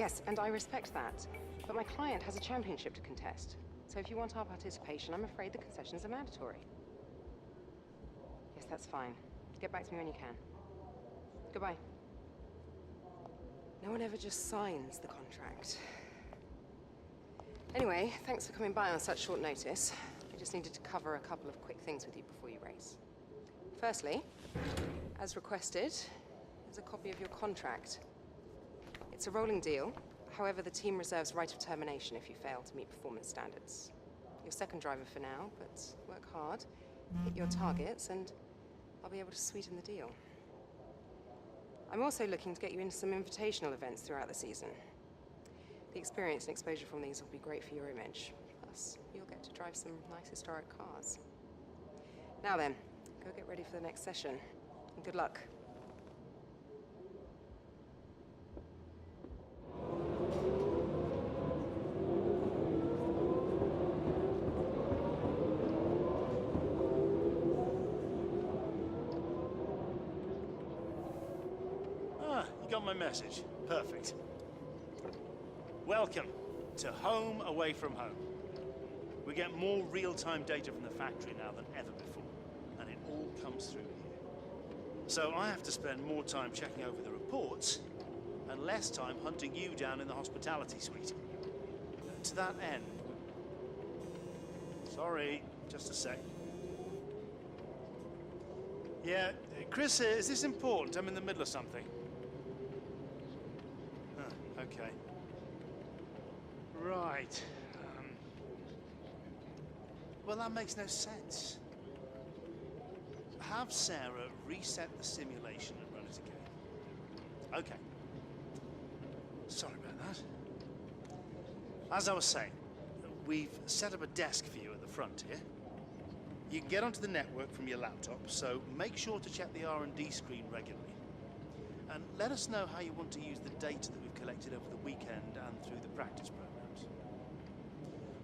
Yes, and I respect that. But my client has a championship to contest. So if you want our participation, I'm afraid the concessions are mandatory. Yes, that's fine. Get back to me when you can. Goodbye. No one ever just signs the contract. Anyway, thanks for coming by on such short notice. I just needed to cover a couple of quick things with you before you race. Firstly, as requested, there's a copy of your contract. It's a rolling deal. However, the team reserves right of termination if you fail to meet performance standards. You're second driver for now, but work hard, hit your targets, and I'll be able to sweeten the deal. I'm also looking to get you into some invitational events throughout the season. The experience and exposure from these will be great for your image. Plus, you'll get to drive some nice historic cars. Now then, go get ready for the next session, and good luck. Got my message. Perfect. Welcome to Home Away from Home. We get more real-time data from the factory now than ever before, and it all comes through here. So I have to spend more time checking over the reports and less time hunting you down in the hospitality suite. To that end... Sorry, just a sec. Yeah, Chris, is this important? I'm in the middle of something. Okay. Right. Well, that makes no sense. Have Sarah reset the simulation and run it again. Okay. Sorry about that. As I was saying, we've set up a desk for you at the front here. You can get onto the network from your laptop, so make sure to check the R&D screen regularly. And let us know how you want to use the data that we've collected over the weekend and through the practice programs.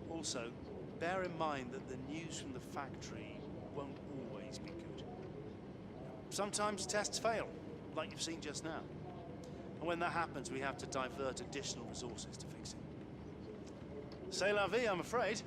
Also, bear in mind that the news from the factory won't always be good. Sometimes tests fail, like you've seen just now. And when that happens, we have to divert additional resources to fix it. C'est la vie, I'm afraid.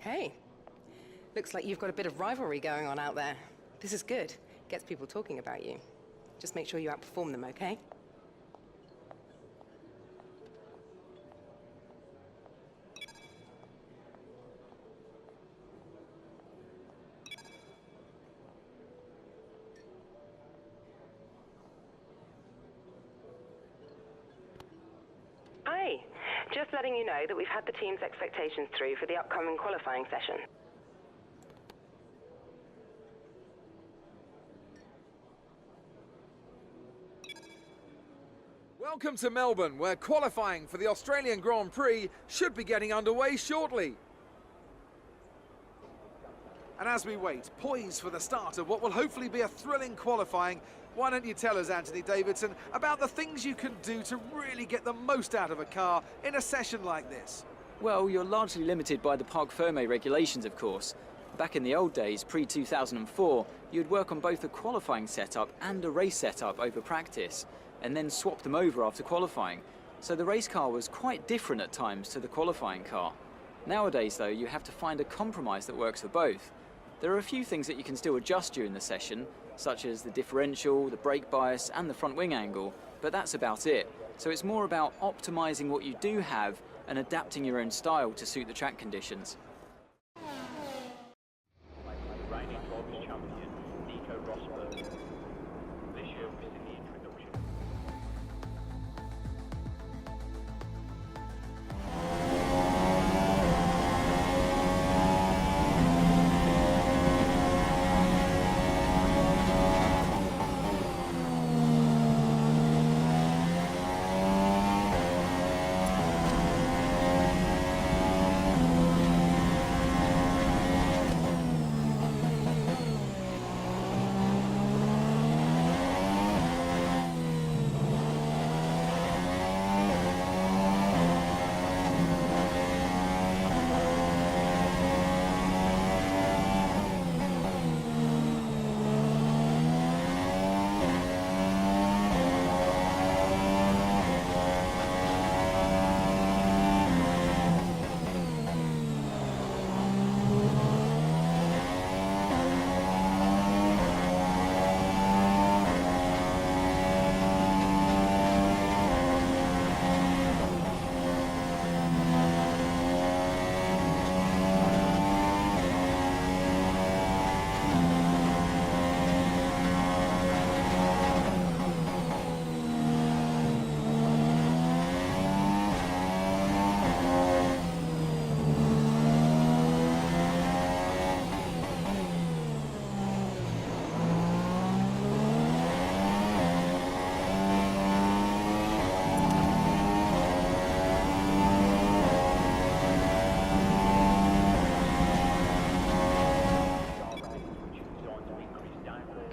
Hey, looks like you've got a bit of rivalry going on out there. This is good. Gets people talking about you. Just make sure you outperform them, okay? Hi. Just letting you know that we've had the team's expectations through for the upcoming qualifying session. Welcome to Melbourne, where qualifying for the Australian Grand Prix should be getting underway shortly. And as we wait, poised for the start of what will hopefully be a thrilling qualifying, why don't you tell us, Anthony Davidson, about the things you can do to really get the most out of a car in a session like this? Well, you're largely limited by the Parc Fermé regulations, of course. Back in the old days, pre-2004, you'd work on both a qualifying setup and a race setup over practice, and then swap them over after qualifying. So the race car was quite different at times to the qualifying car. Nowadays, though, you have to find a compromise that works for both. There are a few things that you can still adjust during the session, such as the differential, the brake bias, and the front wing angle, but that's about it. So it's more about optimizing what you do have and adapting your own style to suit the track conditions.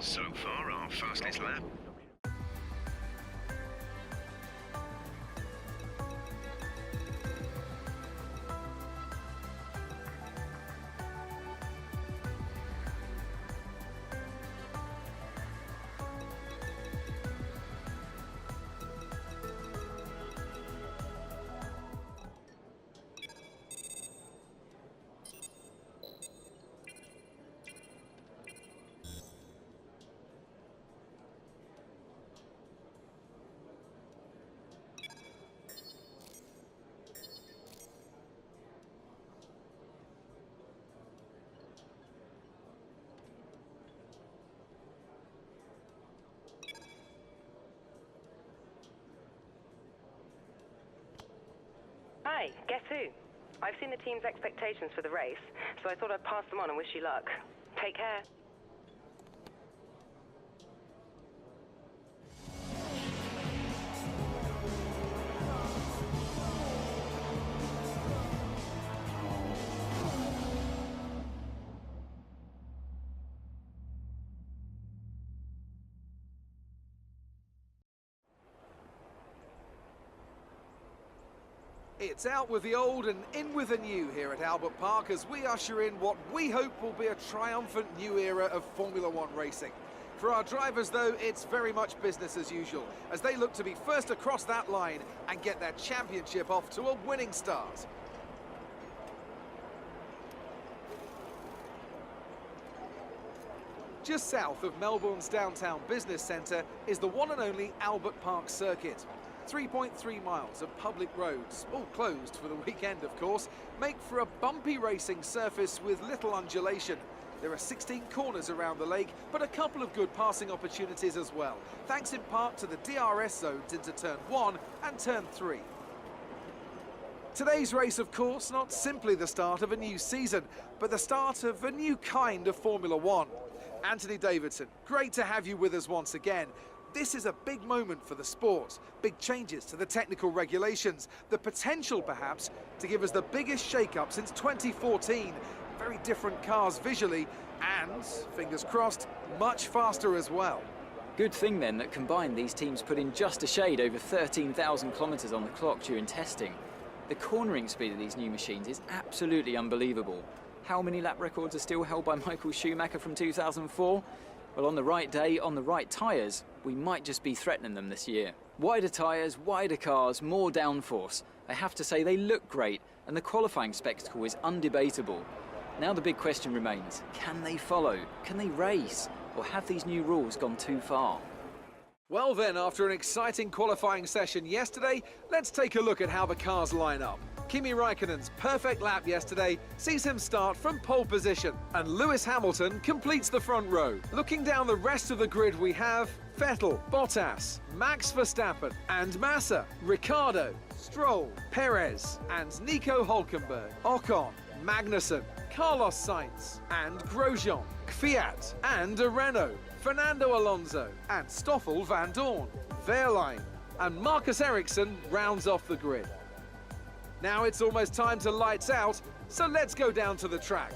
So far, our fastest lap. Hi, guess who? I've seen the team's expectations for the race, so I thought I'd pass them on and wish you luck. Take care. It's out with the old and in with the new here at Albert Park as we usher in what we hope will be a triumphant new era of Formula One racing. For our drivers, though, it's very much business as usual, as they look to be first across that line and get their championship off to a winning start. Just south of Melbourne's downtown business centre is the one and only Albert Park circuit. 3.3 miles of public roads, all closed for the weekend of course, make for a bumpy racing surface with little undulation. There are 16 corners around the lake, but a couple of good passing opportunities as well, thanks in part to the DRS zones into Turn 1 and Turn 3. Today's race, of course, not simply the start of a new season, but the start of a new kind of Formula One. Anthony Davidson, great to have you with us once again. This is a big moment for the sport, big changes to the technical regulations, the potential perhaps to give us the biggest shake-up since 2014. Very different cars visually and, fingers crossed, much faster as well. Good thing then that combined these teams put in just a shade over 13,000 kilometres on the clock during testing. The cornering speed of these new machines is absolutely unbelievable. How many lap records are still held by Michael Schumacher from 2004? Well, on the right day, on the right tyres, we might just be threatening them this year. Wider tyres, wider cars, more downforce. I have to say they look great, and the qualifying spectacle is undebatable. Now the big question remains, can they follow? Can they race? Or have these new rules gone too far? Well then, after an exciting qualifying session yesterday, let's take a look at how the cars line up. Kimi Raikkonen's perfect lap yesterday sees him start from pole position, and Lewis Hamilton completes the front row. Looking down the rest of the grid we have Vettel, Bottas, Max Verstappen and Massa, Ricciardo, Stroll, Perez and Nico Hülkenberg, Ocon, Magnussen, Carlos Sainz and Grosjean, Kvyat and Renault, Fernando Alonso and Stoffel van Dorn, Wehrlein and Marcus Ericsson rounds off the grid. Now it's almost time to lights out, so let's go down to the track.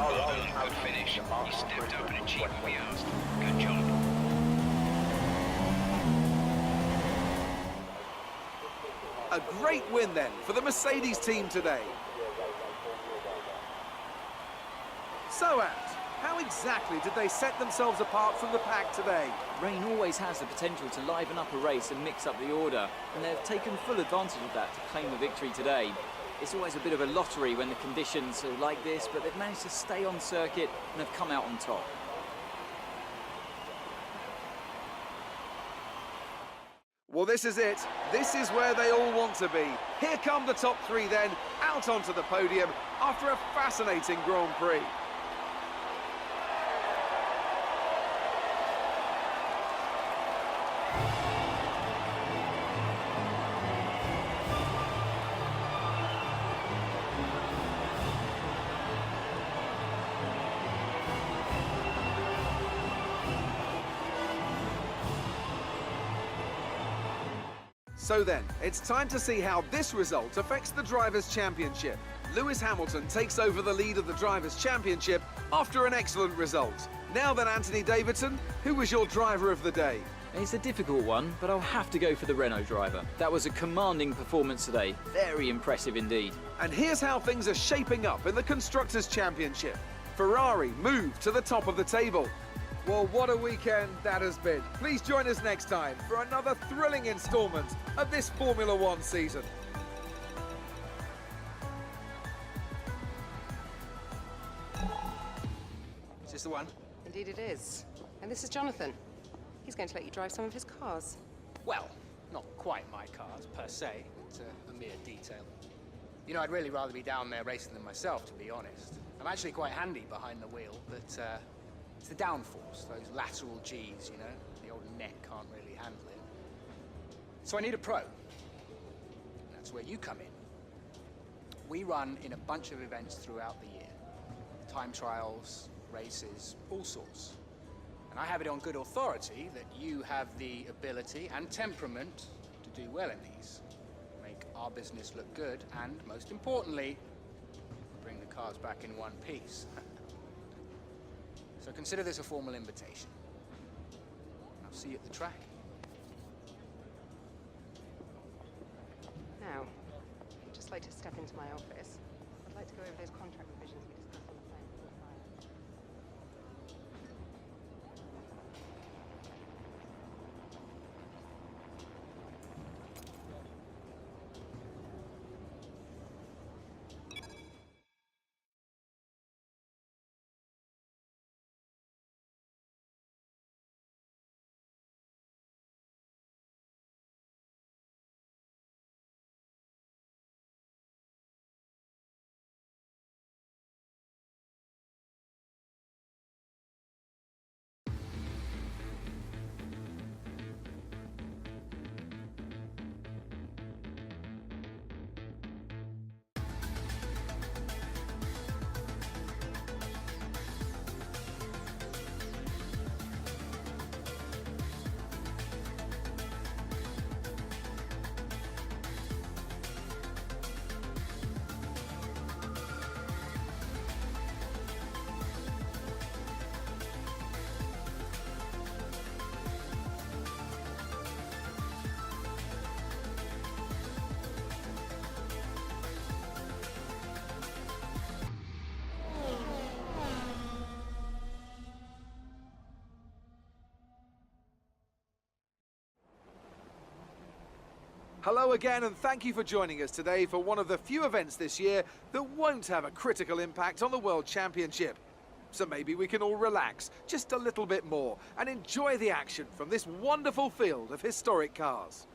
Well done, good finish. You stepped up and achieved what we asked. Good job. A great win then for the Mercedes team today. So, Ant, how exactly did they set themselves apart from the pack today? Rain always has the potential to liven up a race and mix up the order, and they've taken full advantage of that to claim the victory today. It's always a bit of a lottery when the conditions are like this, but they've managed to stay on circuit and have come out on top. Well, this is it. This is where they all want to be. Here come the top three then, out onto the podium after a fascinating Grand Prix. So then, it's time to see how this result affects the Drivers' Championship. Lewis Hamilton takes over the lead of the Drivers' Championship after an excellent result. Now then, Anthony Davidson, who was your driver of the day? It's a difficult one, but I'll have to go for the Renault driver. That was a commanding performance today. Very impressive indeed. And here's how things are shaping up in the Constructors' Championship. Ferrari moved to the top of the table. Well, what a weekend that has been. Please join us next time for another thrilling instalment of this Formula One season. Is this the one? Indeed it is. And this is Jonathan. He's going to let you drive some of his cars. Well, not quite my cars, per se. It's a mere detail. You know, I'd really rather be down there racing them myself, to be honest. I'm actually quite handy behind the wheel, but it's the downforce, those lateral Gs, you know? The old neck can't really handle it. So I need a pro. And that's where you come in. We run in a bunch of events throughout the year. Time trials, races, all sorts. And I have it on good authority that you have the ability and temperament to do well in these. Make our business look good and, most importantly, bring the cars back in one piece. So consider this a formal invitation. I'll see you at the track. Now, I'd just like to step into my office. I'd like to go over those contract revisions we discussed on the phone before Friday. Hello again, and thank you for joining us today for one of the few events this year that won't have a critical impact on the World Championship. So maybe we can all relax just a little bit more and enjoy the action from this wonderful field of historic cars.